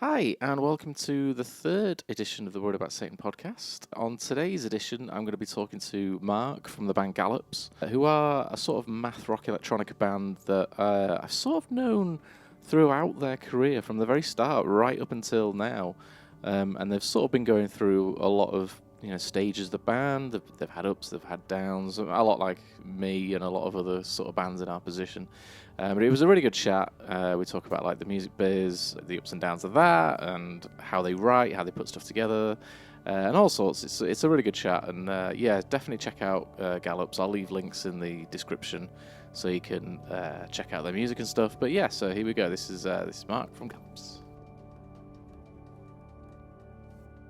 Hi, and welcome to the third edition of the Worried About Satan podcast. On today's edition, I'm going to be talking to Mark from the band Gallops, who are a sort of math rock electronica band that I've sort of known throughout their career from the very start right up until now. And they've sort of been going through a lot of stages of the band. They've had ups, they've had downs, a lot like me and a lot of other sort of bands in our position. But it was a really good chat. We talk about like the music biz, the ups and downs of that, and how they write, how they put stuff together, and all sorts. It's a really good chat, and yeah, definitely check out Gallops. I'll leave links in the description so you can check out their music and stuff. But yeah, so here we go. This is Mark from Gallops.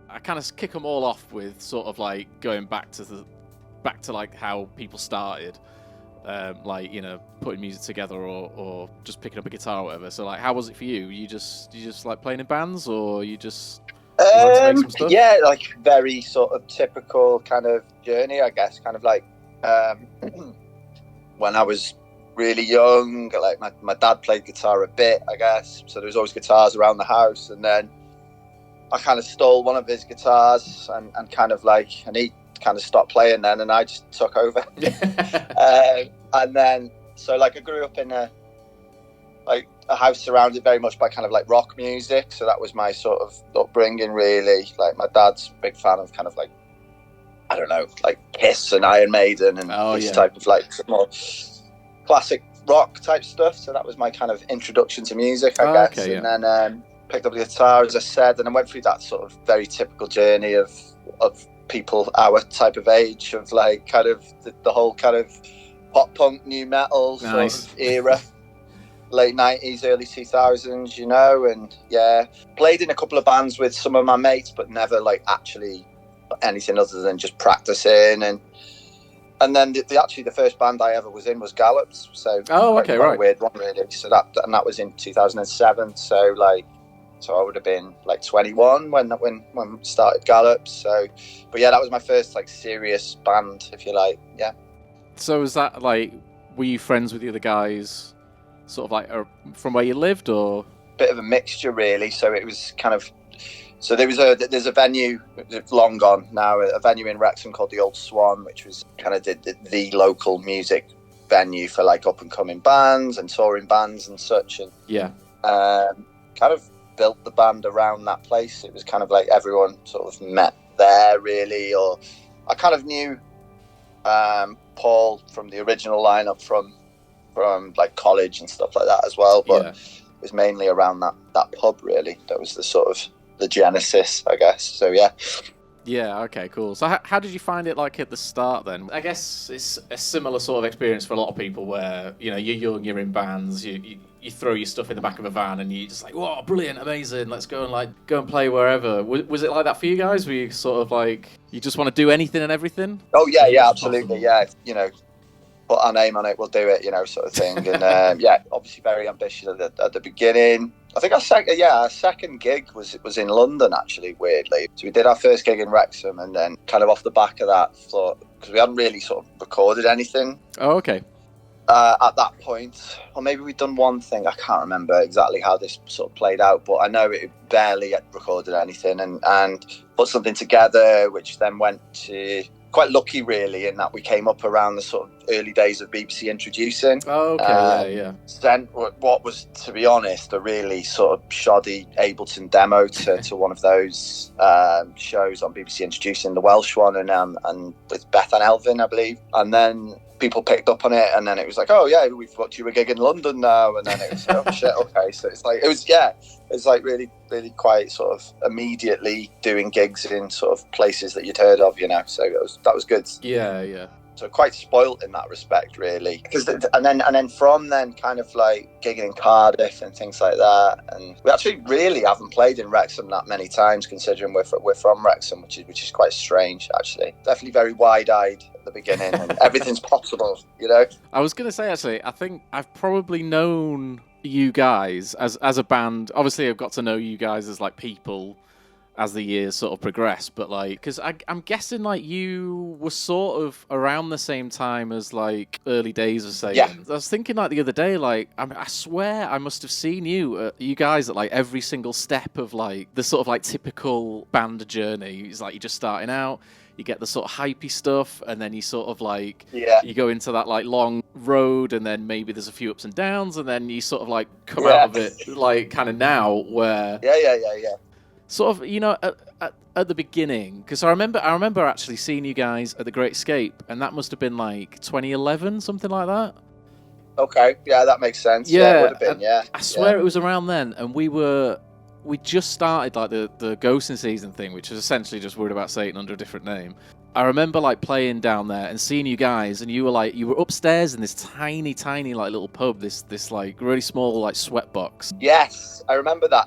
I kind of kick them all off with sort of like going back to like how people started. Like putting music together or just picking up a guitar or whatever. So like, how was it for you? You just like playing in bands, or you just wanted to make some stuff? Yeah, like very sort of typical kind of journey, I guess. Kind of like when I was really young, like my dad played guitar a bit, I guess. So there was always guitars around the house, and then I kind of stole one of his guitars and he kind of stopped playing then, and I just took over. And then, so like I grew up in a house surrounded very much by kind of like rock music. So that was my sort of upbringing, really. Like my dad's a big fan of kind of like, I don't know, like Kiss and Iron Maiden and type of like more classic rock type stuff. So that was my kind of introduction to music, I guess. Okay, yeah. And then picked up the guitar, as I said, and I went through that sort of very typical journey of people our type of age, of like kind of the whole kind of pop punk, new metal sort of era, late 90s, early 2000s, and yeah, played in a couple of bands with some of my mates, but never like actually anything other than just practicing. And then the first band I ever was in was Gallops. So quite a weird one, really. So that was in 2007. So I would have been like 21 when we started Gallops. So, but yeah, that was my first like serious band, if you like. Yeah. So was that like, were you friends with the other guys, sort of like from where you lived, or? Bit of a mixture, really. So it was kind of, so there's a venue, long gone now, a venue in Wrexham called the Old Swan, which was kind of the local music venue for like up and coming bands and touring bands and such. And yeah, kind of built the band around that place. It was kind of like everyone sort of met there, really. Or I kind of knew Paul from the original lineup from like college and stuff like that as well, but it was mainly around that pub, really. That was the sort of the genesis, I guess. So yeah, okay, cool. So how did you find it like at the start then? I guess it's a similar sort of experience for a lot of people where you're young, you're in bands, you throw your stuff in the back of a van and you're just like, whoa, brilliant, amazing, let's go and play wherever. Was it like that for you guys? Were you sort of like, you just want to do anything and everything? Oh yeah, absolutely. Possible? Yeah, put our name on it, we'll do it, sort of thing. And yeah, obviously very ambitious at the beginning. I think our second gig was in London, actually, weirdly. So we did our first gig in Wrexham, and then kind of off the back of that, thought, because we hadn't really sort of recorded anything. Oh, okay. At that point, or maybe we'd done one thing. I can't remember exactly how this sort of played out, but I know it barely had recorded anything, and put something together, which then went to, quite lucky really, in that we came up around the sort of early days of BBC Introducing. Oh, okay, yeah. Sent what was, to be honest, a really sort of shoddy Ableton demo to one of those shows on BBC Introducing, the Welsh one, and with Beth and Elvin, I believe. And then people picked up on it, and then it was like, oh yeah, we've got you a gig in London now, and then it was oh shit, okay. So it's like really, really quite sort of immediately doing gigs in sort of places that you'd heard of, so that was good. Yeah. So quite spoilt in that respect, really. And then from then, kind of like gigging in Cardiff and things like that. And we actually really haven't played in Wrexham that many times, considering we're from Wrexham, which is quite strange, actually. Definitely very wide-eyed at the beginning, and everything's possible, I was going to say, actually, I think I've probably known you guys as a band. Obviously, I've got to know you guys as like people as the years sort of progressed, but like, because I'm guessing like you were sort of around the same time as like early days of Satan. Yeah. I was thinking like the other day, like I swear I must have seen you guys at like every single step of like the sort of like typical band journey. It's like you're just starting out. You get the sort of hypey stuff, and then you sort of like, you go into that like long road, and then maybe there's a few ups and downs, and then you sort of like come out of it like kind of now where sort of, you know, at the beginning, because I remember actually seeing you guys at the Great Escape, and that must have been like 2011, something like that. Okay, yeah, that makes sense. Yeah, it would have been. Yeah, I swear it was around then, and we just started like the ghosting season thing, which is essentially just Worried About Satan under a different name. I remember like playing down there and seeing you guys, and you were upstairs in this tiny like little pub, this like really small like sweat box. Yes, I remember that.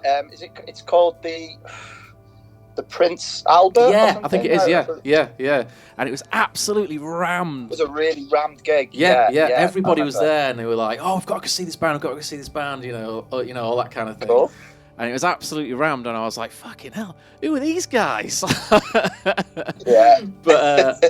It's called the Prince Albert? Yeah, I think it is. Yeah. And it was absolutely rammed. It was a really rammed gig. Yeah. Everybody was there, and they were like, "Oh, I've got to go see this band. You know, all that kind of thing." Cool. And it was absolutely rammed, and I was like, "Fucking hell, who are these guys?" Yeah. But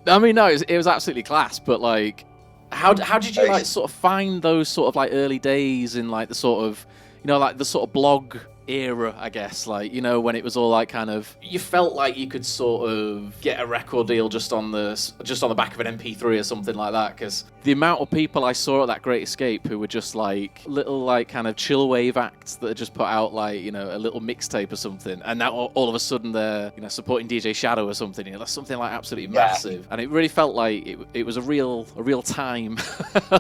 I mean, no, it was absolutely class. But like, how did you like sort of find those sort of like early days in like the sort of, you know, like the sort of blog era, I guess, like, you know, when it was all like kind of, you felt like you could sort of get a record deal just on the back of an MP3 or something like that, because the amount of people I saw at that Great Escape who were just like little like kind of chill wave acts that had just put out like, you know, a little mixtape or something, and now all of a sudden they're, you know, supporting DJ Shadow or something, you know, that's something like absolutely massive. And it really felt like it was a real time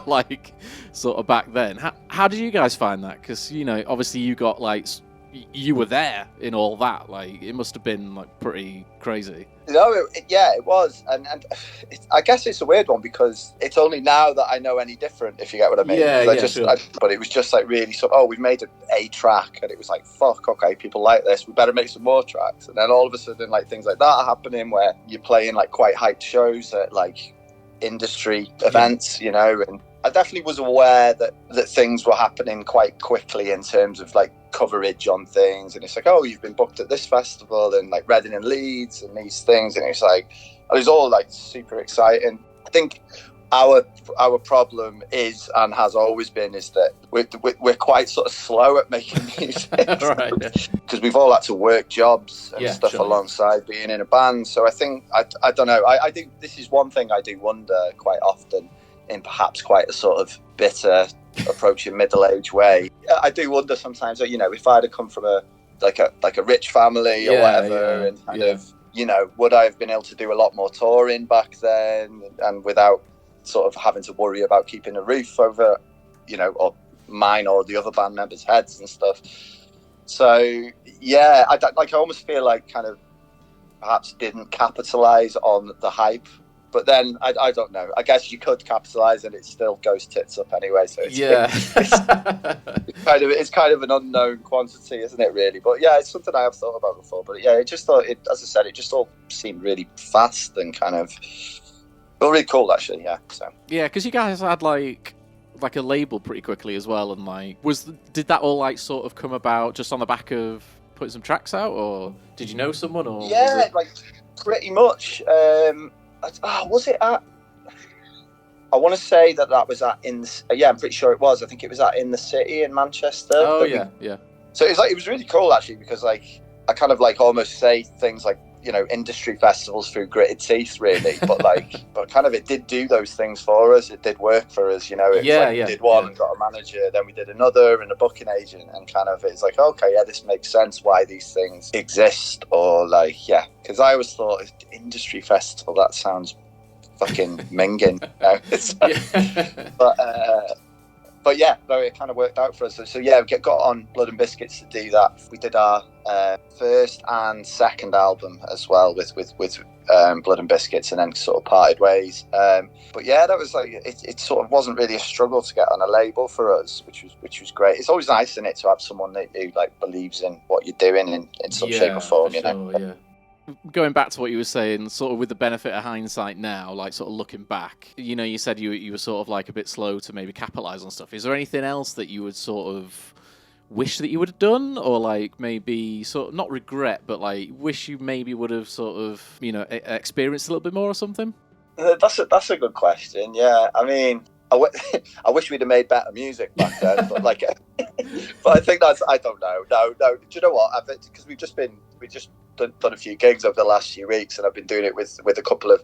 like sort of back then. How did you guys find that? Because, you know, obviously you got like, you were there in all that, like it must have been like pretty crazy. No, it was, and I guess it's a weird one because it's only now that I know any different, if you get what I mean. Sure. But it was just like really sort of, oh, we've made a track, and it was like, fuck, okay, people like this, we better make some more tracks. And then all of a sudden, like things like that are happening where you're playing like quite hyped shows at like industry events, you know. And I definitely was aware that things were happening quite quickly in terms of like coverage on things, and it's like, oh, you've been booked at this festival and like Reading and Leeds and these things, and it's like, it was all like super exciting. I think our problem is, and has always been, is that we're quite sort of slow at making music, right? Because we've all had to work jobs and stuff alongside being in a band. So I think I don't know. I think this is one thing I do wonder quite often, in perhaps quite a sort of bitter, approaching middle-age way. I do wonder sometimes that, you know, if I'd have come from a rich family or whatever, and kind of, you know, would I have been able to do a lot more touring back then, and without sort of having to worry about keeping a roof over, you know, or mine or the other band members' heads and stuff. So yeah, I almost feel like kind of perhaps didn't capitalize on the hype. But then I don't know. I guess you could capitalise and it still goes tits up anyway. So it's kind of an unknown quantity, isn't it? Really, but yeah, it's something I have thought about before. But yeah, as I said, it just all seemed really fast and kind of, well, really cool actually. Yeah. So yeah, because you guys had like a label pretty quickly as well, and like did that all like sort of come about just on the back of putting some tracks out, or did you know someone? Or yeah, like pretty much. Was it at? I want to say that was at I'm pretty sure it was. I think it was at In the City in Manchester. Oh yeah. So it was really cool actually, because like I kind of like almost say things like, you know, industry festivals through gritted teeth, really. But like, but kind of it did do those things for us. It did work for us, you know. We did one and got a manager, then we did another and a booking agent, and kind of it's like, okay, yeah, this makes sense why these things exist, or like, yeah, because I always thought industry festival, that sounds fucking minging, you know? But yeah, no, it kind of worked out for us. So yeah, we got on Blood and Biscuits to do that. We did our first and second album as well with Blood and Biscuits, and then sort of parted ways. But yeah, that was like it sort of wasn't really a struggle to get on a label for us, which was great. It's always nice, isn't it, to have someone who like believes in what you're doing in some shape or form, you know. Yeah. Going back to what you were saying, sort of with the benefit of hindsight now, like sort of looking back, you know, you said you were sort of like a bit slow to maybe capitalise on stuff. Is there anything else that you would sort of wish that you would have done, or like maybe sort of not regret, but like wish you maybe would have sort of, you know, experienced a little bit more or something? That's a good question. Yeah, I mean, I wish we'd have made better music back then, but like, but I think I don't know. No. Do you know what? Because we've just done a few gigs over the last few weeks, and I've been doing it with a couple of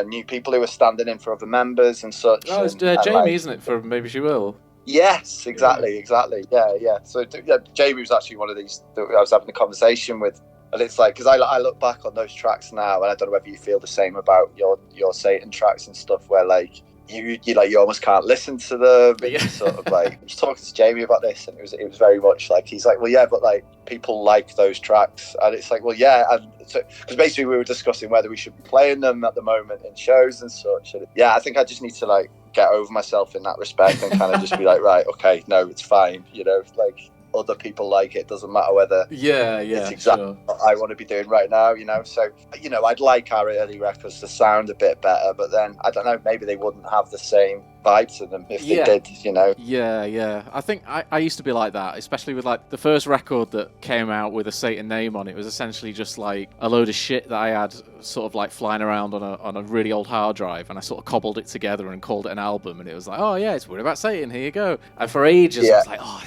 new people who are standing in for other members and such. Oh, it's and Jamie, like, isn't it? For Maybe She Will. Yes, exactly. Yeah. So Jamie was actually one of these that I was having a conversation with, and it's like, because I look back on those tracks now, and I don't know whether you feel the same about your Satan tracks and stuff, where like you like you almost can't listen to them. Yeah. Sort of like, I was talking to Jamie about this, and it was very much like, he's like, well, yeah, but like people like those tracks, and it's like, well, yeah, and because basically we were discussing whether we should be playing them at the moment in shows and such. And yeah, I think I just need to like get over myself in that respect and kind of just be like, right, okay, no, it's fine, you know, like other people like it, doesn't matter whether it's exactly what I want to be doing right now, you know. So, you know, I'd like our early records to sound a bit better, but then I don't know, maybe they wouldn't have the same vibe to them if they did, you know. Yeah. I think I used to be like that, especially with like the first record that came out with a Satan name on it. It was essentially just like a load of shit that I had sort of like flying around on a really old hard drive, and I sort of cobbled it together and called it an album, and it was like, oh yeah, it's Worried About Satan, here you go. And for ages I was like, oh,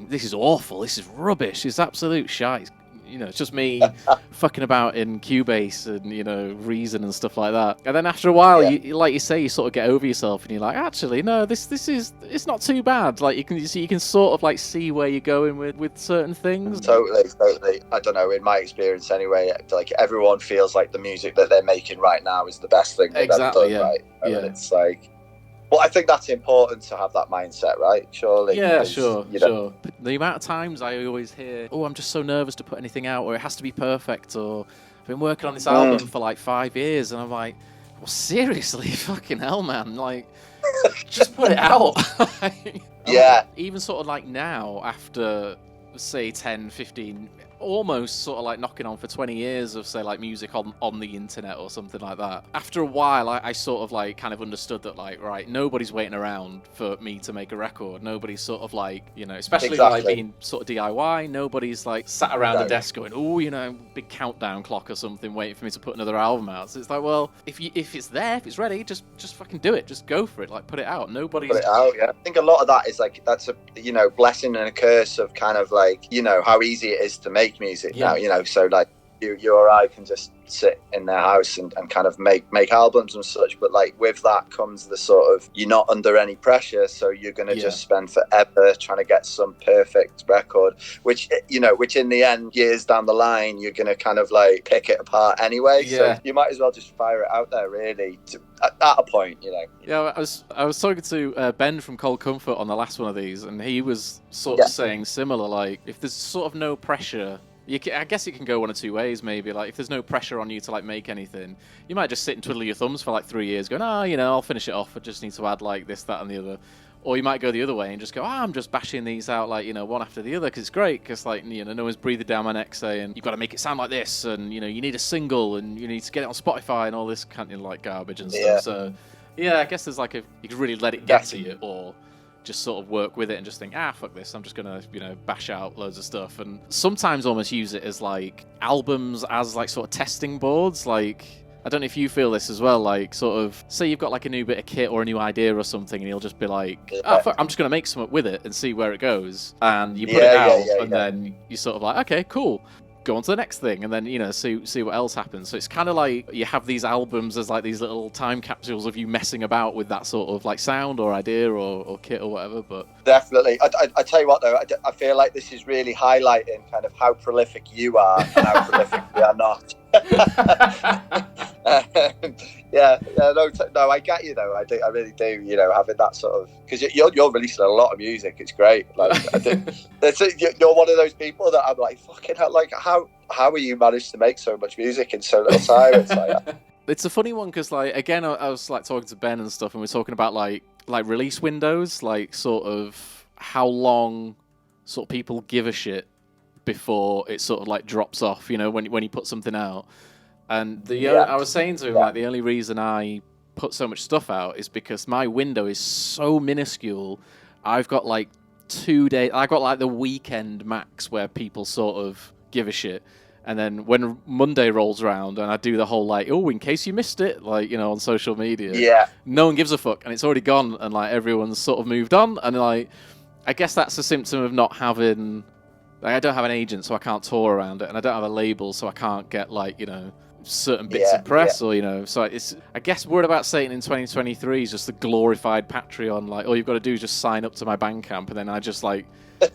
this is awful, this is rubbish, it's absolute shite. You know, it's just me fucking about in Cubase and, you know, Reason and stuff like that. And then after a while, you, like you say, you sort of get over yourself and you're like, actually, no, it's not too bad. Like you can sort of like see where you're going with certain things. Totally. I don't know, in my experience anyway, like everyone feels like the music that they're making right now is the best thing they've ever done, right? And it's like, well, I think that's important to have that mindset, right? Surely. Yeah, sure. The amount of times I always hear, oh, I'm just so nervous to put anything out, or it has to be perfect, or I've been working on this album for like 5 years, and I'm like, well, seriously, fucking hell, man, like, just put it out. Even sort of like now, after, say, 10, 15, almost sort of like knocking on for 20 years of, say, like music on the internet or something like that. After a while, I sort of like kind of understood that, like, right, nobody's waiting around for me to make a record. Nobody's sort of like, you know, especially like being sort of DIY, nobody's like sat around the desk going, oh, you know, big countdown clock or something waiting for me to put another album out. So it's like, well, if it's there, if it's ready, just fucking do it. Just go for it. Like, put it out. Put it out, yeah. I think a lot of that is like, that's a, you know, blessing and a curse of kind of like, you know, how easy it is to make music now, you know. So like you or I can just sit in their house and kind of make albums and such, but like with that comes the sort of, you're not under any pressure, so you're going to just spend forever trying to get some perfect record, which, you know, which in the end, years down the line, you're going to kind of like pick it apart anyway. So you might as well just fire it out there, really, at a point, you know. Yeah, I was talking to Ben from Cold Comfort on the last one of these, and he was sort of saying similar, like, if there's sort of no pressure, I guess it can go one or two ways, maybe. Like, if there's no pressure on you to like make anything, you might just sit and twiddle your thumbs for like 3 years, going, you know, I'll finish it off. I just need to add like this, that, and the other. Or you might go the other way and just go, I'm just bashing these out, like, you know, one after the other, because it's great, because, like, you know, no one's breathing down my neck saying, you've got to make it sound like this, and, you know, you need a single, and you need to get it on Spotify, and all this kind of like garbage and stuff. So yeah, I guess there's like you can really let it get to you, or just sort of work with it and just think, fuck this, I'm just gonna, you know, bash out loads of stuff. And sometimes almost use it as like albums as like sort of testing boards. Like, I don't know if you feel this as well, like sort of say you've got like a new bit of kit or a new idea or something, and you'll just be like, fuck, I'm just gonna make something with it and see where it goes, and you put it out, and then you sort of like, okay, cool, go on to the next thing, and then, you know, see what else happens. So it's kind of like you have these albums as like these little time capsules of you messing about with that sort of like sound or idea or kit or whatever. But definitely, I tell you what though, I feel like this is really highlighting kind of how prolific you are and how prolific we are not. No, I get you though. I really do. You know, having that sort of, because you're releasing a lot of music. It's great. Like, you're one of those people that I'm like, fucking hell, like how are you managed to make so much music in so little time? It's like, it's a funny one because, like, again, I was like talking to Ben and stuff, and we're talking about like release windows, like sort of how long sort of people give a shit before it sort of like drops off, you know, when you put something out. And I was saying to him, like, the only reason I put so much stuff out is because my window is so minuscule. I've got like 2 days. I got like the weekend max where people sort of give a shit. And then when Monday rolls around and I do the whole like, oh, in case you missed it, like, you know, on social media, no one gives a fuck and it's already gone and like everyone's sort of moved on. And like, I guess that's a symptom of not having, like, I don't have an agent, so I can't tour around it, and I don't have a label, so I can't get like, you know, certain bits of press or, you know, so it's, I guess Word About Satan in 2023 is just the glorified Patreon. Like, all you've got to do is just sign up to my Bandcamp, and then I just like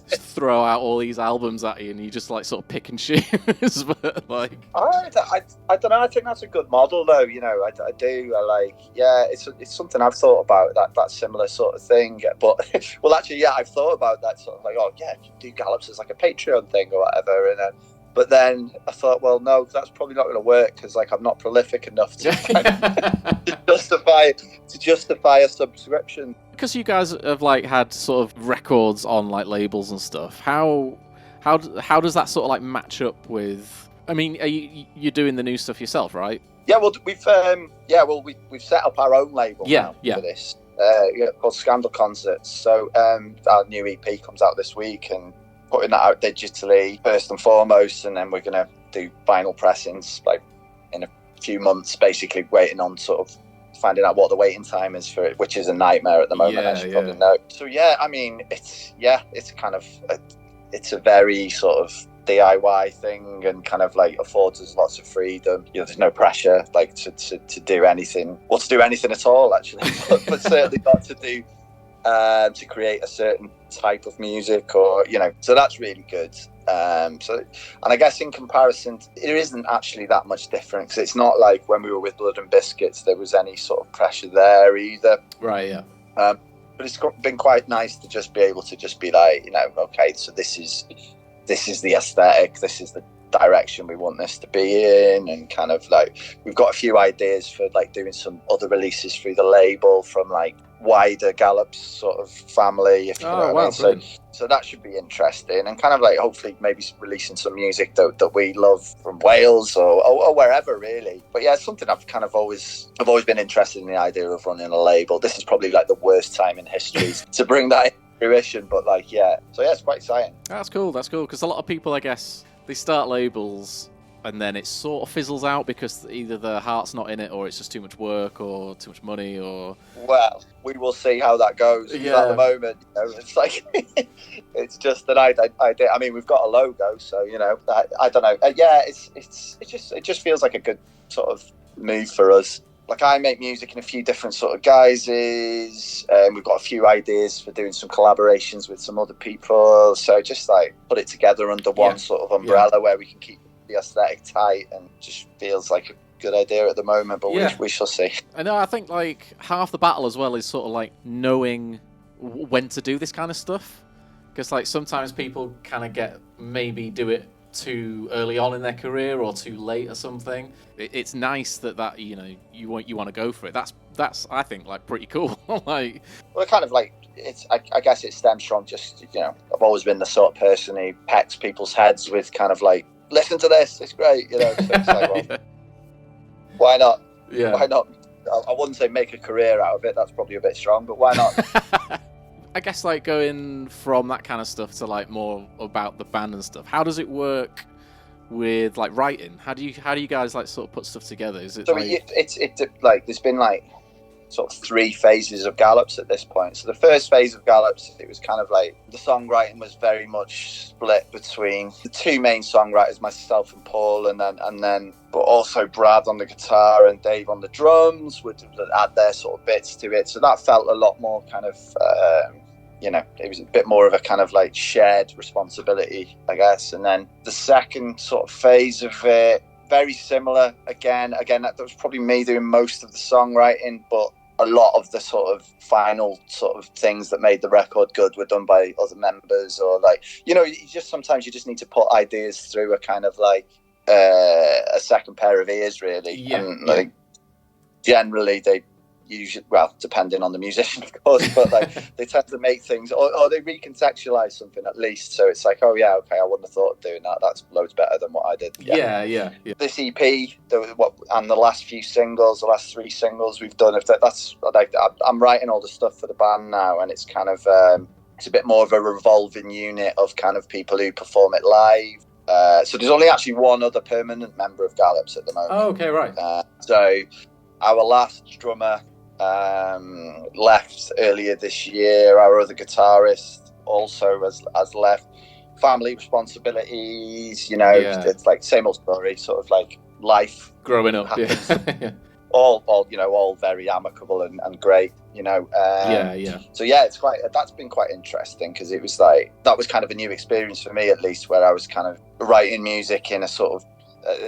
throw out all these albums at you, and you just like sort of pick and choose. But like, I don't know. I think that's a good model, though. You know, I do. I like, it's something I've thought about, that similar sort of thing. But well, actually, yeah, I've thought about that sort of like, oh yeah, you do Gallops as like a Patreon thing or whatever, and but then I thought, well, no, that's probably not going to work because like I'm not prolific enough to, to justify a subscription. Because you guys have like had sort of records on like labels and stuff, how does that sort of like match up with? I mean, you're doing the new stuff yourself, right? Yeah, well, we've set up our own label now for this, called Scandal Concerts. So our new EP comes out this week, and putting that out digitally first and foremost, and then we're going to do vinyl pressings like in a few months, basically waiting on sort of finding out what the waiting time is for it, which is a nightmare at the moment, as you probably know. So yeah, I mean, it's kind of it's a very sort of DIY thing, and kind of like affords us lots of freedom. You know, there's no pressure like to do anything, or to do anything at all, actually, but certainly not to do to create a certain type of music, or, you know, so that's really good. And I guess in comparison, it isn't actually that much different, because it's not like when we were with Blood and Biscuits there was any sort of pressure there either. Right, yeah. But it's been quite nice to just be able to just be like, you know, okay, so this is the aesthetic, this is the direction we want this to be in, and kind of like we've got a few ideas for like doing some other releases through the label from like wider Gallops sort of family, if you know what I mean. So that should be interesting, and kind of like hopefully maybe releasing some music that we love from Wales or wherever, really. But yeah, it's something I've always been interested in, the idea of running a label. This is probably like the worst time in history to bring that into fruition, but like, so it's quite exciting. That's cool, because a lot of people, I guess, they start labels and then it sort of fizzles out because either their heart's not in it, or it's just too much work or too much money, or... Well, we will see how that goes. At the moment, you know, it's like it's just an idea. I mean, we've got a logo, so, you know, I don't know. It just feels like a good sort of move for us. Like, I make music in a few different sort of guises, and we've got a few ideas for doing some collaborations with some other people. So just like put it together under one sort of umbrella where we can keep the aesthetic tight, and just feels like a good idea at the moment, but we shall see. I know, I think like half the battle as well is sort of like knowing when to do this kind of stuff, because like sometimes people kind of maybe do it too early on in their career or too late or something. It's nice that you know you want to go for it. That's I think like pretty cool. Like, well, kind of like it's I guess it stems from just, you know, I've always been the sort of person who pecks people's heads with kind of like, listen to this, it's great, you know. So it's like, well, why not? Yeah. Why not? I wouldn't say make a career out of it. That's probably a bit strong, but why not? I guess like going from that kind of stuff to like more about the band and stuff. How does it work with like writing? How do you guys like sort of put stuff together? Is it so like... it's like there's been like sort of 3 phases of Gallops at this point. So the first phase of Gallops, it was kind of like the songwriting was very much split between the 2 main songwriters, myself and Paul, and then but also Brad on the guitar and Dave on the drums would add their sort of bits to it. So that felt a lot more kind of you know, it was a bit more of a kind of like shared responsibility, I guess. And then the second sort of phase of it, very similar. Again, that was probably me doing most of the songwriting, but a lot of the sort of final sort of things that made the record good were done by other members, or like, you know, sometimes you just need to put ideas through a kind of like a second pair of ears, really. Like, generally they usually, well, depending on the musician, of course, but like they tend to make things, or they recontextualize something at least. So it's like, oh yeah, okay, I wouldn't have thought of doing that. That's loads better than what I did. Yeah. This EP, and the last few singles, the last 3 singles we've done, that's like, I'm writing all the stuff for the band now, and it's kind of It's a bit more of a revolving unit of kind of people who perform it live. So there's only actually one other permanent member of Gallops at the moment. Oh, okay, right. So our last drummer left earlier this year. Our other guitarist also has left. Family responsibilities, it's like same old story, sort of like life growing up. happens. Yeah. all very amicable and great, So that's been quite interesting, because it was like, that was kind of a new experience for me, at least, where I was kind of writing music in a sort of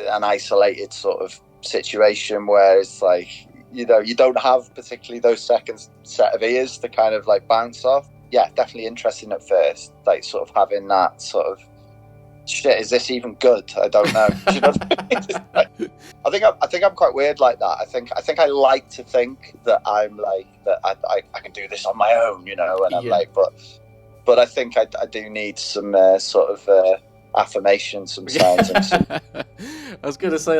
an isolated sort of situation where it's like, you don't have particularly those second set of ears to kind of like bounce off. Yeah, definitely interesting at first, like sort of having that sort of, shit, is this even good? I don't know. Do you know what I mean? I think I'm quite weird like that. I think I like to think that I'm like that. I can do this on my own, and I'm like, but I think I do need some sort of affirmation, some signs. I was gonna say,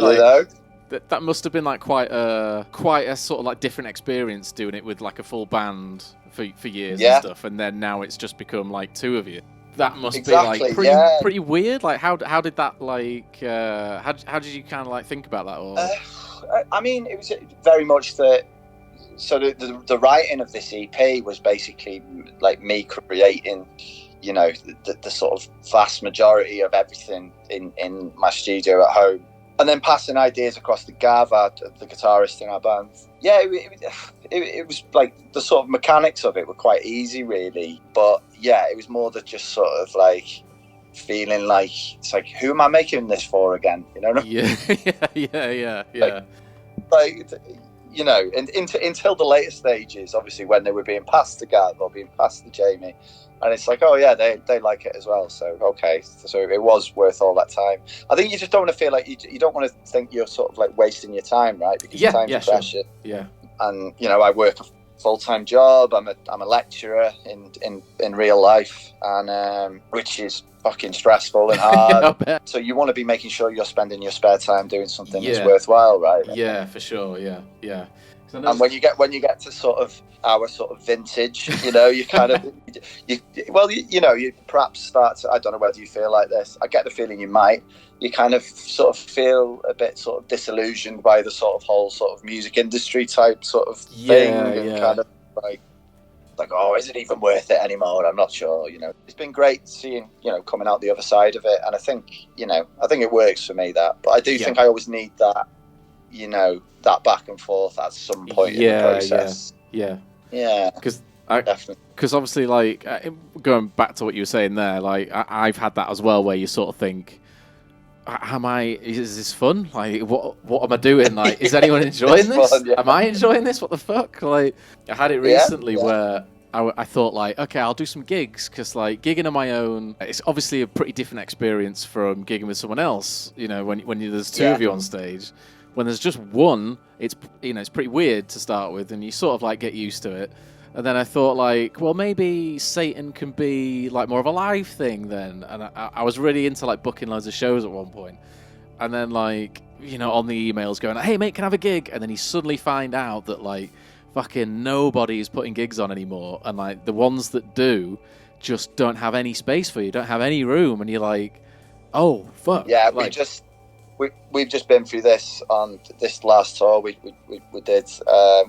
that must have been like quite a sort of like different experience doing it with like a full band for years and stuff, and then now it's just become like two of you. That must be like pretty weird. Like how did that like how did you kind of like think about that? Or I mean, it was very much the writing of this EP was basically like me creating, the sort of vast majority of everything in my studio at home, and then passing ideas across to Gav, the guitarist in our band. Yeah, it was like the sort of mechanics of it were quite easy, really. But yeah, it was more that just sort of like feeling like, it's like, who am I making this for again? You know? Yeah. Until the later stages, obviously, when they were being passed to Gav or being passed to Jamie. And it's like, oh yeah, they like it as well. So okay, so it was worth all that time. I think you just don't want to feel like you don't want to think you're sort of like wasting your time, right? Because time's precious. Sure. Yeah. And I work a full-time job. I'm a lecturer in real life, and which is fucking stressful and hard. So you want to be making sure you're spending your spare time doing something that's worthwhile, right? Yeah, for sure. Yeah. And when you get to sort of our sort of vintage, you kind of, you perhaps start to, I don't know whether you feel like this. I get the feeling you might. You kind of sort of feel a bit sort of disillusioned by the sort of whole sort of music industry type sort of thing, and kind of like, oh, is it even worth it anymore? I'm not sure. It's been great seeing, coming out the other side of it, and I think it works for me, that. But I do think I always need that. That back and forth at some point in the process. Yeah. Because obviously, like, going back to what you were saying there, like, I've had that as well, where you sort of think, is this fun? Like, what am I doing? Like, is anyone enjoying this? Fun, yeah. Am I enjoying this? What the fuck? Like, I had it recently where I thought, like, okay, I'll do some gigs, because like gigging on my own, it's obviously a pretty different experience from gigging with someone else. When there's two of you on stage. When there's just one, it's pretty weird to start with, and you sort of like get used to it. And then I thought, like, well, maybe Satan can be like more of a live thing then. And I was really into like booking loads of shows at one point. And then like, on the emails going, hey mate, can I have a gig? And then you suddenly find out that like fucking nobody's putting gigs on anymore, and like the ones that do just don't have any space for you, don't have any room, and you're like, oh fuck. Yeah, like, we've just been through this on this last tour we did.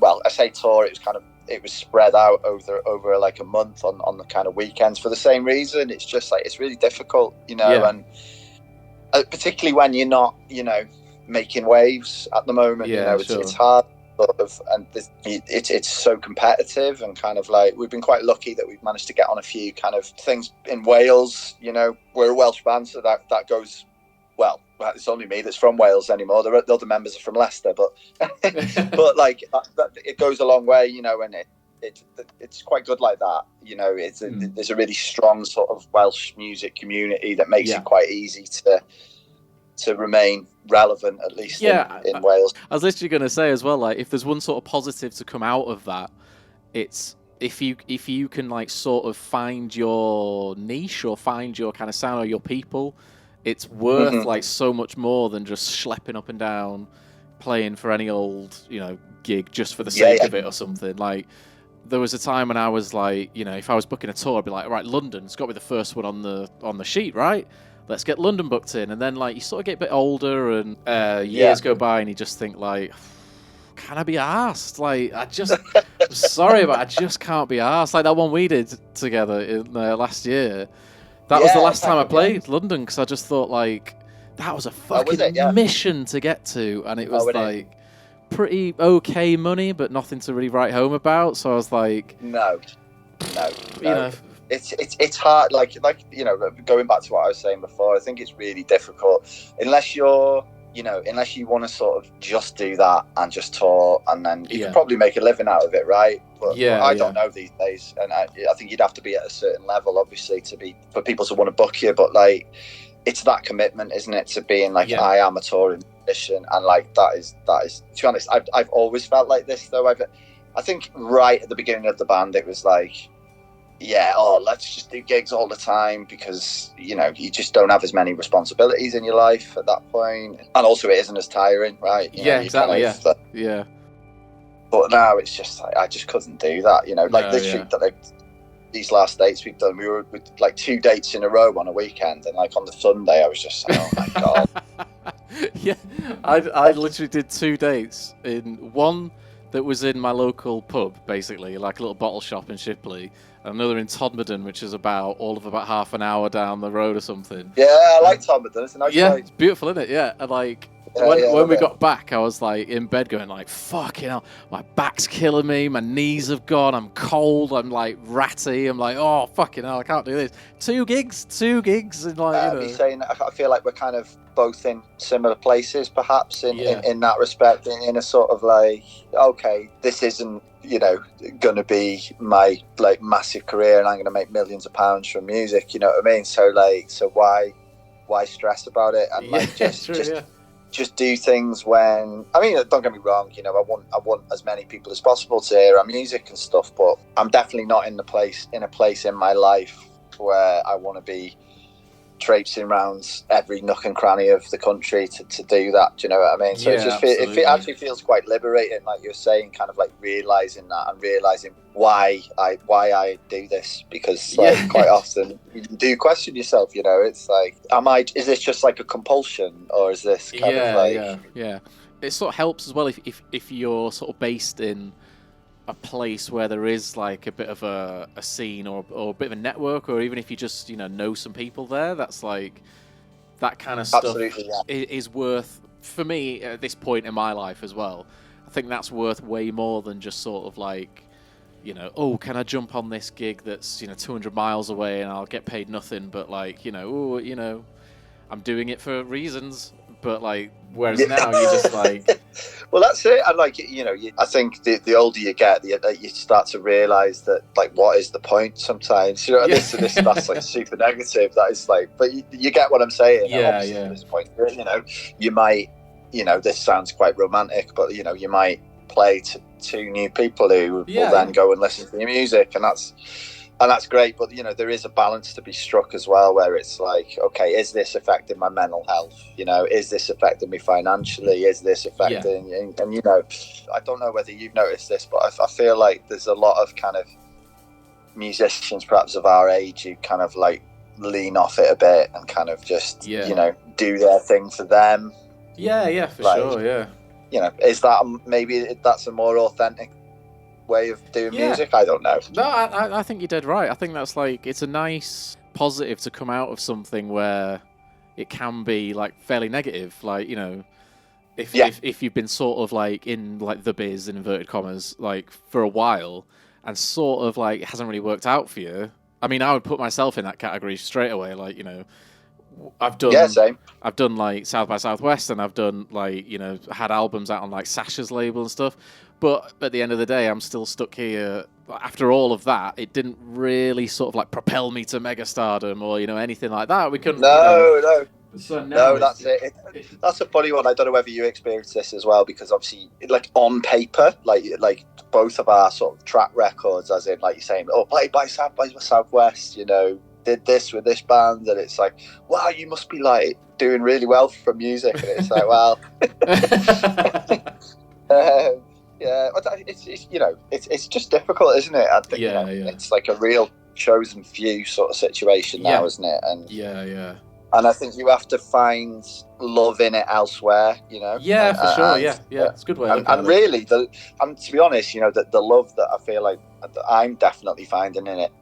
Well, I say tour, it was spread out over like a month on the kind of weekends for the same reason. It's just like, it's really difficult, and particularly when you're not, making waves at the moment. It's hard. Sort of, and it's so competitive, and kind of like, we've been quite lucky that we've managed to get on a few kind of things in Wales. We're a Welsh band, so that goes well. It's only me that's from Wales anymore. The other members are from Leicester, but but like it goes a long way, and it's quite good like that. There's a really strong sort of Welsh music community that makes it quite easy to remain relevant, at least in Wales. I was literally going to say as well, like, if there's one sort of positive to come out of that, it's if you can like sort of find your niche or find your kind of sound or your people. It's worth like so much more than just schlepping up and down, playing for any old gig just for the sake of it or something. Like, there was a time when I was like, you know, if I was booking a tour, I'd be like, right, London's got to be the first one on the sheet, right? Let's get London booked in. And then like you sort of get a bit older and years go by and you just think like, can I be arsed? Like I'm sorry, but I just can't be arsed. Like that one we did together in last year. That was the last time I played London, because I just thought like that was a fucking mission to get to, and it was like pretty okay money, but nothing to really write home about. So I was like, no. You know, it's hard. Like you know, going back to what I was saying before, I think it's really difficult unless you want to sort of just do that and just tour, and then you can probably make a living out of it, right? But I don't know these days, and I think you'd have to be at a certain level, obviously, for people to want to book you. But like, it's that commitment, isn't it, to being like, I am a touring musician, and like that is. To be honest, I've always felt like this though. I think right at the beginning of the band, it was like, let's just do gigs all the time, because you know you just don't have as many responsibilities in your life at that point, and also it isn't as tiring, right? Exactly. But now it's just like I just couldn't do that, you know. Like these last dates we've done, we were with like 2 dates in a row on a weekend, and like on the Sunday I was just like, oh my god. I literally did 2 dates, in one that was in my local pub, basically like a little bottle shop in Shipley, and another in Todmorden, which is about half an hour down the road or something. Yeah, I like Todmorden. It's a nice place. It's beautiful, isn't it? Yeah, and like when we got back, I was like in bed going like, fucking hell, my back's killing me, my knees have gone, I'm cold, I'm like ratty, I'm like, oh fucking hell, I can't do this. 2 gigs, and like, you know. Saying, I feel like we're kind of both in similar places, perhaps in that respect, in a sort of like, okay, this isn't, you know, going to be my like massive career, and I'm going to make millions of pounds from music. You know what I mean? So like, why stress about it? And like, just do things when. I mean, don't get me wrong. You know, I want as many people as possible to hear our music and stuff, but I'm definitely not in a place in my life where I want to be traipsing around every nook and cranny of the country to do that. Do you know what I mean? So it actually feels quite liberating, like you were saying, kind of like realizing that and realizing why I do this, because like quite often you do question yourself. You know, it's like, is this just like a compulsion, or is this kind of like it sort of helps as well if you're sort of based in a place where there is like a bit of a scene or a bit of a network, or even if you just, you know some people there, that's like, that kind of stuff is worth, for me at this point in my life as well, I think that's worth way more than just sort of like, you know, oh, can I jump on this gig that's, you know, 200 miles away and I'll get paid nothing, but like, you know, I'm doing it for reasons. But like, whereas now you're just like, well, that's it. And like, you know, I think the older you get, you start to realise that like, what is the point sometimes? You know, that's like super negative. That is like, but you get what I'm saying. This point, you know, you might, you know, this sounds quite romantic, but you know, you might play to 2 new people who will then go and listen to your music, and that's great. But you know, there is a balance to be struck as well, where it's like, okay, is this affecting my mental health? You know, is this affecting me financially? Is this affecting? And you know, I don't know whether you've noticed this, but I feel like there's a lot of kind of musicians, perhaps of our age, who kind of like lean off it a bit and kind of just you know, do their thing for them. For sure. Yeah. You know, is that maybe that's a more authentic way of doing music? I don't know. No, I think you're dead right. I think that's like, it's a nice positive to come out of something where it can be like fairly negative. Like, you know, if you've been sort of like in like the biz, in inverted commas, like for a while, and sort of like it hasn't really worked out for you. I mean, I would put myself in that category straight away. Like, you know, I've done like South by Southwest, and I've done like, you know, had albums out on like Sasha's label and stuff. But at the end of the day, I'm still stuck here. After all of that, it didn't really sort of like propel me to megastardom or, you know, anything like that. We couldn't. No. So no, that's it. That's a funny one. I don't know whether you experienced this as well, because obviously, like on paper, like both of our sort of track records, as in like you're saying, oh, played by South by Southwest, you know, did this with this band, and it's like, wow, you must be like doing really well for music, and it's like, well. yeah. It's you know, it's just difficult, isn't it? I think, Yeah, you know, yeah. it's like a real chosen few sort of situation now, isn't it? And yeah. And I think you have to find love in it elsewhere, you know. Yeah, for sure. Yeah. It's a good way to look at and it. really, and to be honest, you know, the love that I feel like that I'm definitely finding in it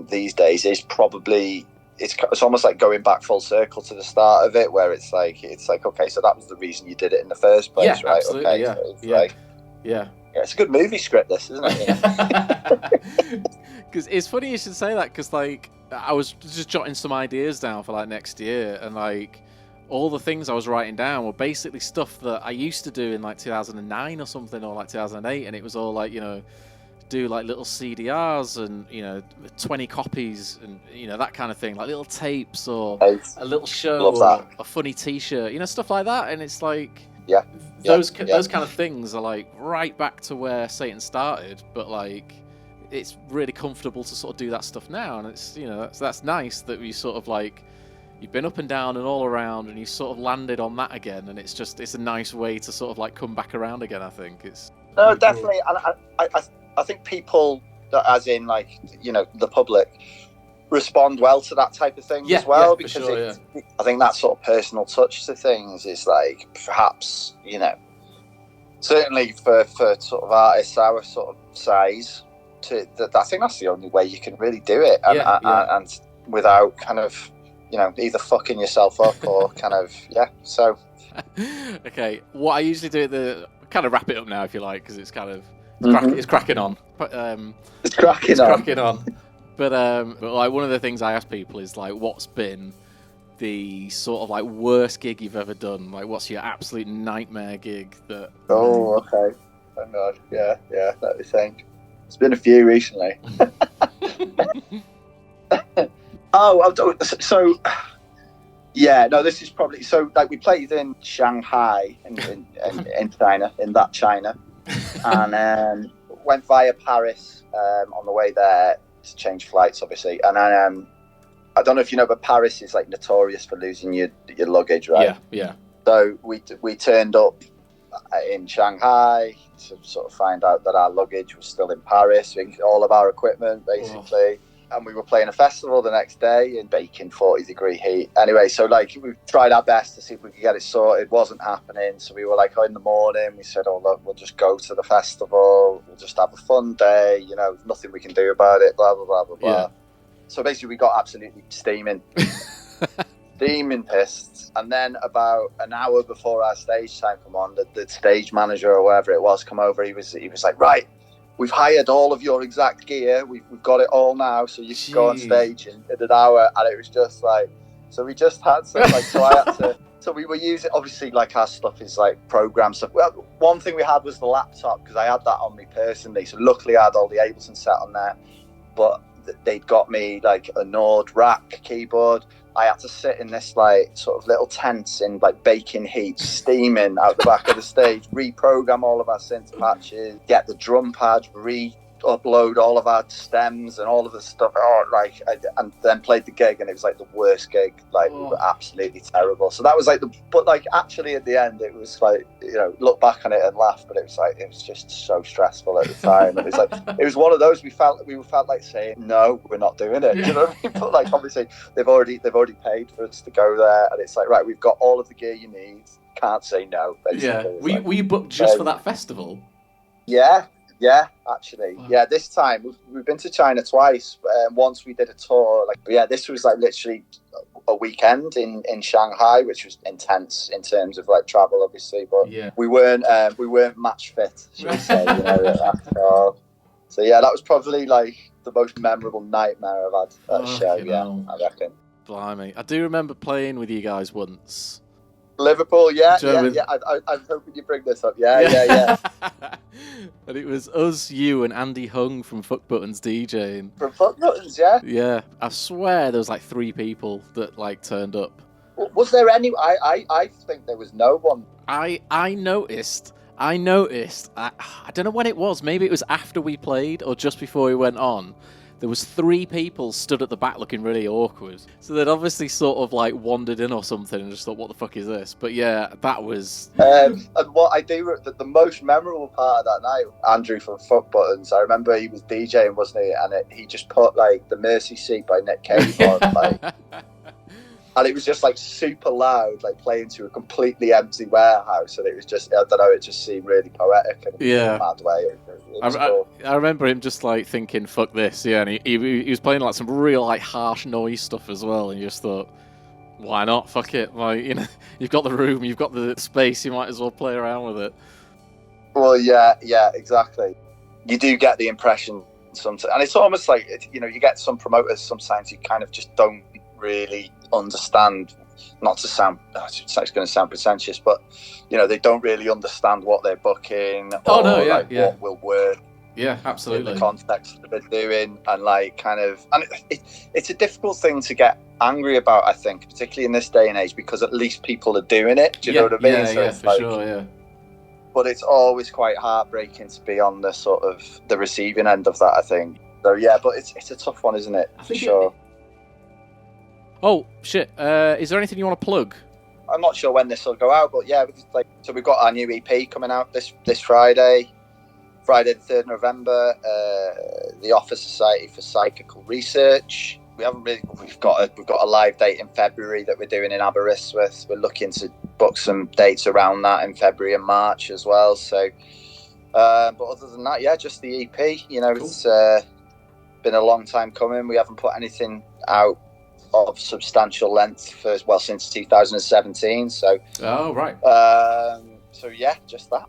these days is probably it's almost like going back full circle to the start of it, where it's like okay, so that was the reason you did it in the first place, Yeah, right? absolutely. Okay, Yeah, so it's yeah. like, yeah. It's a good movie script, this, isn't it? You know? Because it's funny you should say that, because like I was just jotting some ideas down for like next year, and like all the things I was writing down were basically stuff that I used to do in like 2009 or something, or like 2008, and it was all like, you know, do like little CDRs and, you know, 20 copies and, you know, that kind of thing, like little tapes or a little show or a funny T-shirt, you know, stuff like that. And it's like, those kind of things are like right back to where Satan started, but like it's really comfortable to sort of do that stuff now, and it's, you know, that's nice that we sort of like, you've been up and down and all around, and you sort of landed on that again, and it's a nice way to sort of like come back around again. I think it's definitely, cool. And I think people, as in like, you know, the public, respond well to that type of thing as well, because sure, I think that sort of personal touch to things is like, perhaps, you know, certainly for sort of artists our sort of size, I think that's the only way you can really do it, and without kind of, you know, either fucking yourself up or kind of, so. Okay, what I usually do kind of wrap it up now, if you like, because it's kind of it's cracking on. It's cracking on. But like, one of the things I ask people is like, what's been the sort of like worst gig you've ever done? Like, what's your absolute nightmare gig that? Oh, okay. Oh God, yeah. Let me think. It's been a few recently. This is probably, so like we played in Shanghai in China, and went via Paris on the way there to change flights, obviously, and then I don't know if you know, but Paris is like notorious for losing your luggage, right? Yeah. So we turned up in Shanghai to sort of find out that our luggage was still in Paris, all of our equipment basically. And we were playing a festival the next day in baking 40-degree heat. Anyway, so like we tried our best to see if we could get it sorted. It wasn't happening. So we were like, in the morning, we said, look, we'll just go to the festival. We'll just have a fun day. You know, nothing we can do about it, blah, blah, blah, blah, blah. Yeah. So basically we got absolutely steaming pissed. And then about an hour before our stage time come on, the stage manager or whatever it was come over. He was like, right, we've hired all of your exact gear. We've got it all now, so you can go on stage in an hour. And it was just like, so we just had to, like, so I had to, so we were using, obviously, like, our stuff is like programmed stuff. Well, one thing we had was the laptop, because I had that on me personally. So luckily I had all the Ableton set on there, but they'd got me like a Nord rack keyboard. I had to sit in this like sort of little tent in like baking heat, steaming out the back of the stage, reprogram all of our synth patches, get the drum pad, re-upload all of our stems and all of the stuff. And then played the gig, and it was like the worst gig. Like, we were absolutely terrible. So that was like but like actually at the end, it was like, you know, look back on it and laugh, but it was just so stressful at the time. It was like, it was one of those we felt like saying, no, we're not doing it. You know what I mean? But like, obviously they've already paid for us to go there, and it's like, right, we've got all of the gear you need. Can't say no. Basically. Yeah. Were you booked just for that festival? Yeah, actually. Wow. Yeah, this time we've been to China twice. Once we did a tour, this was like literally a weekend in Shanghai, which was intense in terms of like travel, obviously. But we weren't match fit, should we say? You know, so yeah, that was probably like the most memorable nightmare I've had at a show. Yeah, I reckon. Blimey, I do remember playing with you guys once. Liverpool, yeah. I'm hoping you bring this up. Yeah. And it was us, you, and Andy Hung from Fuck Buttons DJing. From Fuck Buttons, yeah. Yeah, I swear there was like 3 people that like turned up. Was there any? I think there was no one. I noticed. I don't know when it was. Maybe it was after we played or just before we went on. there was 3 people stood at the back looking really awkward. So they'd obviously sort of like wandered in or something and just thought, what the fuck is this? But yeah, that was... and what I do, the most memorable part of that night, Andrew from Foot Buttons, I remember he was DJing, wasn't he? And he just put like The Mercy Seat by Nick Cave on, like... And it was just like super loud, like playing to a completely empty warehouse, and it was just, I don't know, it just seemed really poetic in a mad way. I remember him just like thinking, "Fuck this," yeah, and he was playing like some real like harsh noise stuff as well, and you just thought, "Why not? Fuck it!" Like, you know, you've got the room, you've got the space, you might as well play around with it. Well, yeah, exactly. You do get the impression sometimes, and it's almost like, you know, you get some promoters sometimes you kind of just don't really understand, not to sound, it's going to sound pretentious, but you know, they don't really understand what they're booking what will work. Yeah, absolutely. In the context that they're doing, and like kind of, and it's a difficult thing to get angry about, I think, particularly in this day and age, because at least people are doing it. Do you know what I mean? Yeah, for sure, yeah. But it's always quite heartbreaking to be on the sort of the receiving end of that, I think. So yeah, but it's a tough one, isn't it? For sure. Oh shit! Is there anything you want to plug? I'm not sure when this will go out, but yeah, so we've got our new EP coming out this Friday, the 3rd of November. The Office Society for Psychical Research. We've got a live date in February that we're doing in Aberystwyth. We're looking to book some dates around that in February and March as well. So, but other than that, yeah, just the EP. You know, cool. It's been a long time coming. We haven't put anything out of substantial length since 2017. So, oh right. So yeah, just that.